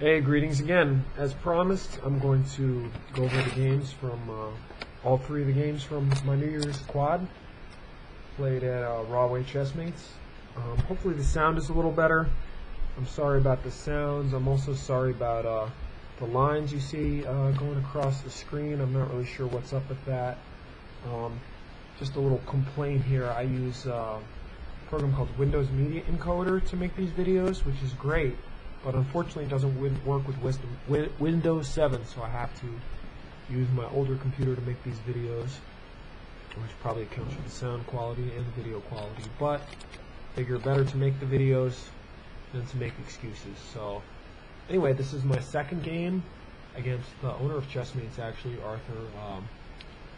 Hey, greetings again. As promised, I'm going to go over the games from all three of the games from my New Year's quad. Played at Rahway Chessmates. Hopefully the sound is a little better. I'm sorry about the sounds. I'm also sorry about the lines you see going across the screen. I'm not really sure what's up with that. Just a little complaint here. I use a program called Windows Media Encoder to make these videos, which is great. But unfortunately it doesn't work with Windows 7, so I have to use my older computer to make these videos, which probably accounts for the sound quality and the video quality. But I figure better to make the videos than to make excuses. So anyway, this is my second game against the owner of Chessmates, actually, Arthur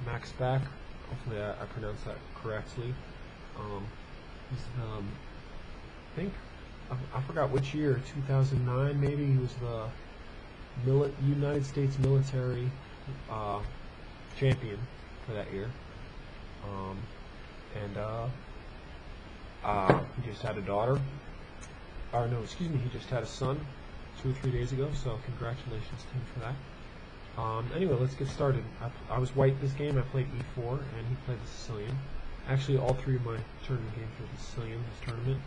Macaspac. Hopefully I pronounced that correctly. He's I think I forgot which year, 2009 maybe. He was the United States military champion for that year. He just had a daughter. Or no, excuse me, he just had a son 2 or 3 days ago, so congratulations to him for that. Anyway, let's get started. I was white this game. I played e4, and he played the Sicilian. Actually, all three of my tournament games were the Sicilian this tournament.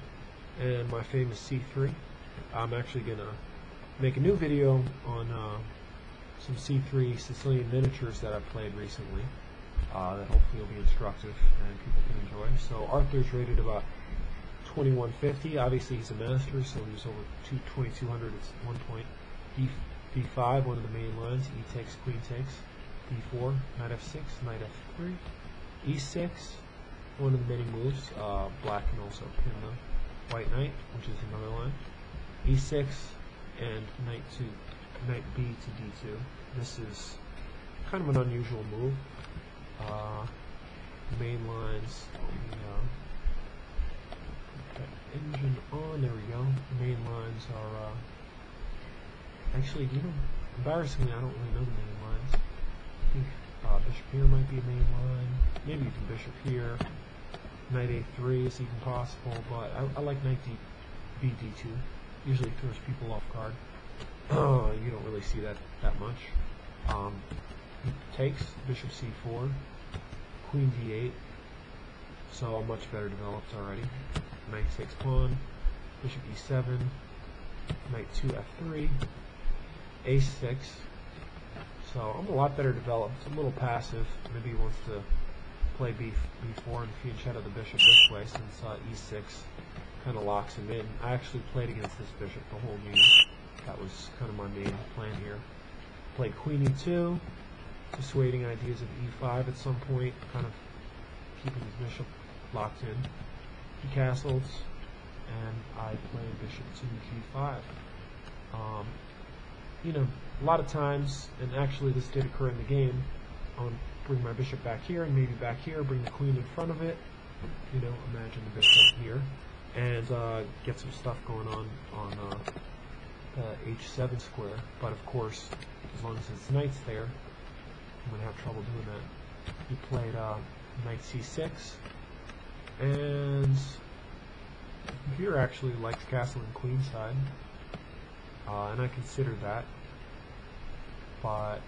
And my famous c3. I'm actually going to make a new video on some c3 Sicilian miniatures that I've played recently that hopefully will be instructive and people can enjoy. So Arthur's rated about 2150. Obviously he's a master, so he's over 2200 at one point. b5, one of the main lines. E takes, queen takes. b4, knight f6, knight f3. e6, one of the many moves. Black can also pin the white knight, which is another line. e6 and knight b to d2. This is kind of an unusual move. Main lines. Engine on. There we go. The main lines are actually, embarrassingly, I don't really know the main lines. I think bishop here might be a main line. Maybe you can bishop here. Knight a3 is even possible, but I like knight b d2. Usually throws people off guard. You don't really see that much. He takes, bishop c4, queen d8. So I'm much better developed already. Knight takes pawn, bishop e7, knight 2 f3, a6. So I'm a lot better developed. A little passive. Maybe he wants to play b4 and fianchetto the bishop this way, since e6 kind of locks him in. I actually played against this bishop the whole game. That was kind of my main plan here. Played queen e2, dissuading ideas of e5 at some point, kind of keeping his bishop locked in. He castles, and I played bishop to g5. A lot of times, and actually this did occur in the game, I'll bring my bishop back here and maybe back here, bring the queen in front of it, imagine the bishop here, and get some stuff going on the h7 square. But of course, as long as his knight's there, I'm going to have trouble doing that. He played knight c6, and here actually likes castling queenside, and I considered that, but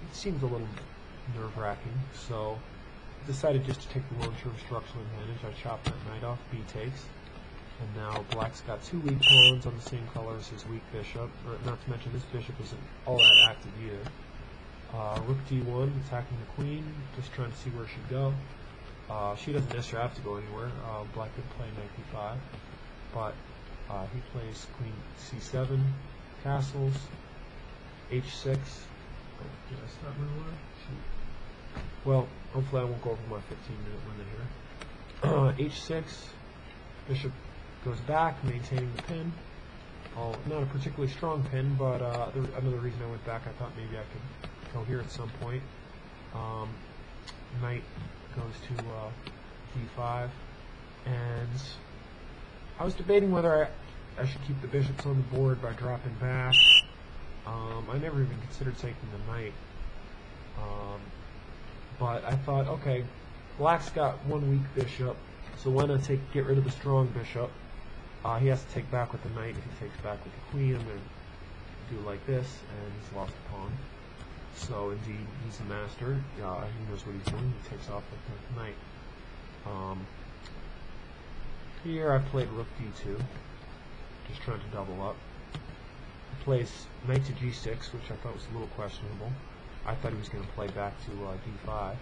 it seems a little nerve-wracking, so I decided just to take the long-term structural advantage. I chopped that knight off, b takes, and now black's got two weak pawns on the same color as his weak bishop, or not to mention this bishop isn't all that active either. Rook d1, attacking the queen, just trying to see where she'd go. She doesn't necessarily have to go anywhere. Black could play knight b5, but he plays queen c7, castles, h6. Did I start my line? Well, hopefully I won't go over my 15-minute limit here. h6, bishop goes back, maintaining the pin. Not a particularly strong pin, but another reason I went back, I thought maybe I could go here at some point. Knight goes to d5, and I was debating whether I should keep the bishops on the board by dropping back. I never even considered taking the knight, but I thought, okay, black's got one weak bishop, so why not get rid of the strong bishop? He has to take back with the knight. If he takes back with the queen, I'm going to do like this, and he's lost a pawn. So indeed, he's a master. He knows what he's doing. He takes off with the knight. Here I played rook d2, just trying to double up. He plays knight to g6, which I thought was a little questionable. I thought he was going to play back to d5.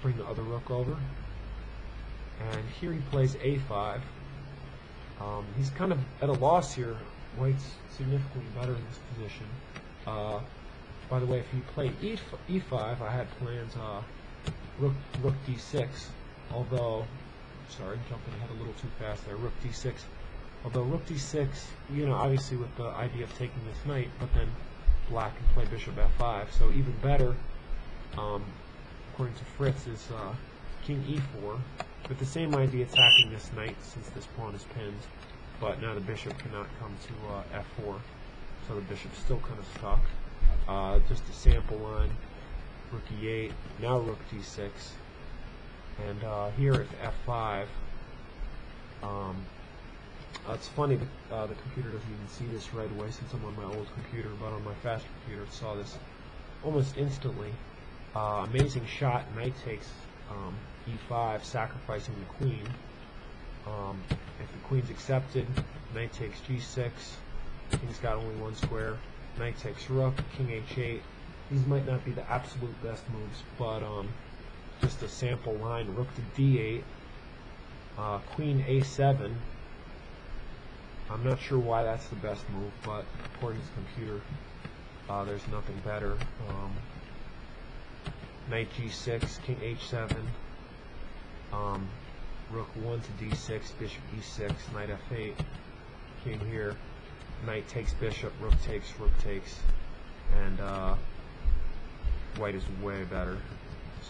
Bring the other rook over. And here he plays a5. He's kind of at a loss here. White's significantly better in this position. By the way, if he played e5, I had planned rook d6. Although, sorry, jumping ahead a little too fast there. Rook d6. Although rook d6, obviously with the idea of taking this knight, but then black can play bishop f5. So even better, according to Fritz, is king e4. With the same idea attacking this knight since this pawn is pinned, but now the bishop cannot come to f4, so the bishop's still kind of stuck. Just a sample line, rook e8, now rook d6, and here at f5, it's funny that the computer doesn't even see this right away since I'm on my old computer, but on my faster computer it saw this almost instantly. Amazing shot, knight takes e5, sacrificing the queen. If the queen's accepted, knight takes g6, king's got only one square, knight takes rook, king h8. These might not be the absolute best moves, but just a sample line, rook to d8, queen a7. I'm not sure why that's the best move, but according to the computer, there's nothing better. Knight g6, king h7, rook 1 to d6, bishop e6, knight f8, king here, knight takes bishop, rook takes, and white is way better.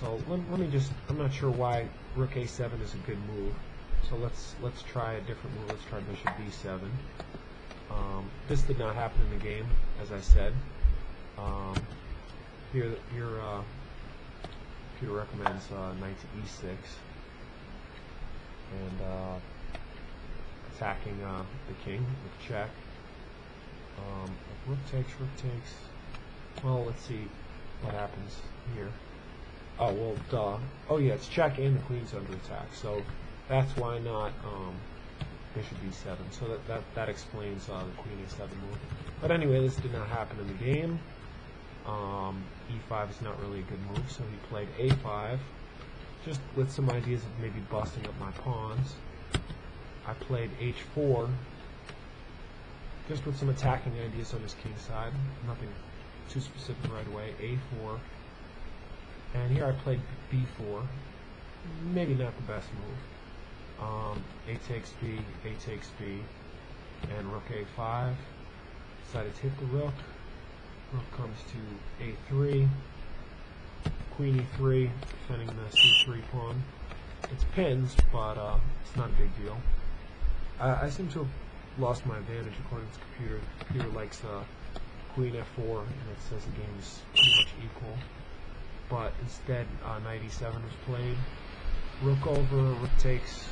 So let me just, I'm not sure why rook a7 is a good move, so let's try a different move. Let's try bishop b7. This did not happen in the game, as I said. Here computer recommends knight to e6 and attacking the king with check. If rook takes, well, let's see what happens here. Oh, well, duh. Oh yeah, it's check and the queen's under attack, so that's why not bishop b7. So that explains the queen a7 move. But anyway, this did not happen in the game. e5 is not really a good move, so he played a5, just with some ideas of maybe busting up my pawns. I played h4, just with some attacking ideas on his king side, nothing too specific right away. a4, and here I played b4, maybe not the best move. A takes b, and rook a5, decided to hit the rook. Rook comes to a3, queen e3, defending the c3 pawn. It's pinned, but it's not a big deal. I seem to have lost my advantage according to the computer. The computer likes queen f4, and it says the game is pretty much equal. But instead, knight e7 was played. Rook over, rook takes,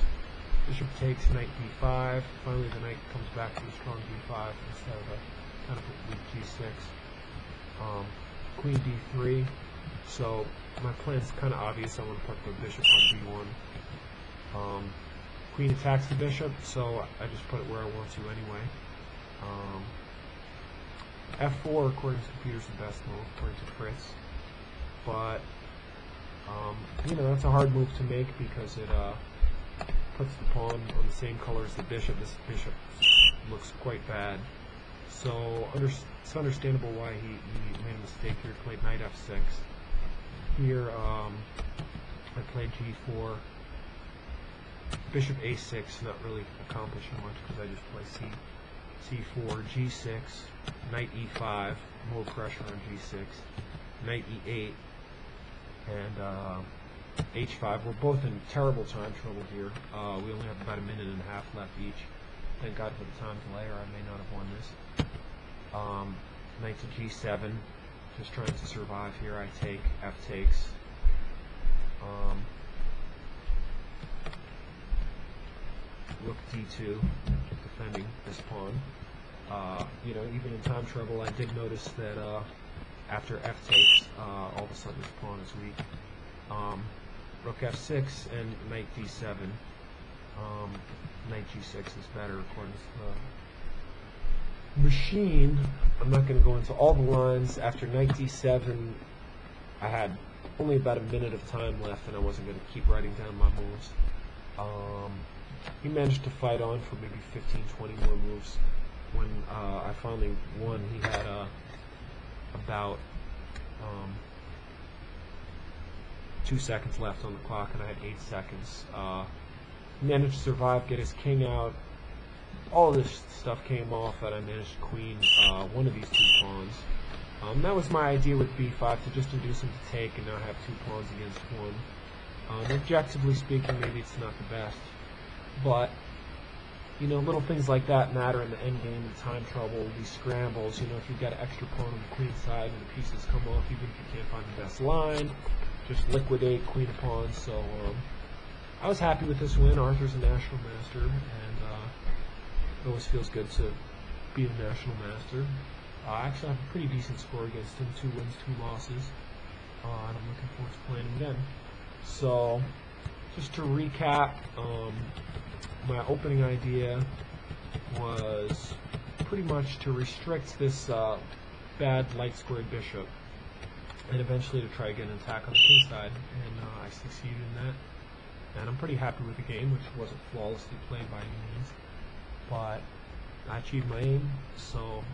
bishop takes, knight d5. Finally, the knight comes back to a strong d5 instead of a kind of a weak g6. Queen d3. So my plan is kind of obvious. I want to put the bishop on d1. Queen attacks the bishop, so I just put it where I want to anyway. f4, according to the computer, is the best move, according to Fritz. But that's a hard move to make because it puts the pawn on the same color as the bishop. This bishop looks quite bad. So it's understandable why he made a mistake here. Played knight f6. Here I played g4. Bishop a6, not really accomplishing much because I just play c4, g6, knight e5, more pressure on g6, knight e8, and h5. We're both in terrible time trouble here. We only have about a minute and a half left each. Thank God for the time delay, or I may not have won this. Knight to g7, just trying to survive here. I take, f takes. Rook d2, defending this pawn. You know, even in time trouble, I did notice that after f takes, all of a sudden his pawn is weak. Rook f6 and knight d7. Knight g6 is better according to the machine. I'm not going to go into all the lines. After knight d7, I had only about a minute of time left, and I wasn't going to keep writing down my moves. He managed to fight on for maybe 15-20 more moves. When I finally won, he had about 2 seconds left on the clock, and I had 8 seconds. He managed to survive, get his king out. All this stuff came off, and I managed to queen one of these 2 pawns. That was my idea with b5, to just induce him to take and now have 2 pawns against 1. Objectively speaking, maybe it's not the best, but you know, little things like that matter in the endgame, in time trouble, these scrambles. You know, if you've got an extra pawn on the queen side and the pieces come off, even if you can't find the best line, just liquidate queen of pawns. So I was happy with this win. Arthur's a national master, and it always feels good to beat a national master. I actually have a pretty decent score against him, 2 wins, 2 losses, and I'm looking forward to playing him again. So, just to recap, my opening idea was pretty much to restrict this bad light squared bishop, and eventually to try to get an attack on the king side, and I succeeded in that. And I'm pretty happy with the game, which wasn't flawlessly played by any means, but I achieved my aim, so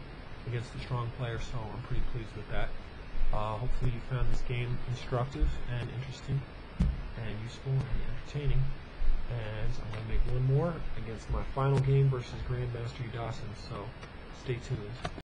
against a strong player, so I'm pretty pleased with that. Hopefully you found this game instructive and interesting and useful and entertaining. And I'm going to make one more against my final game versus Grandmaster Uddasin, so stay tuned.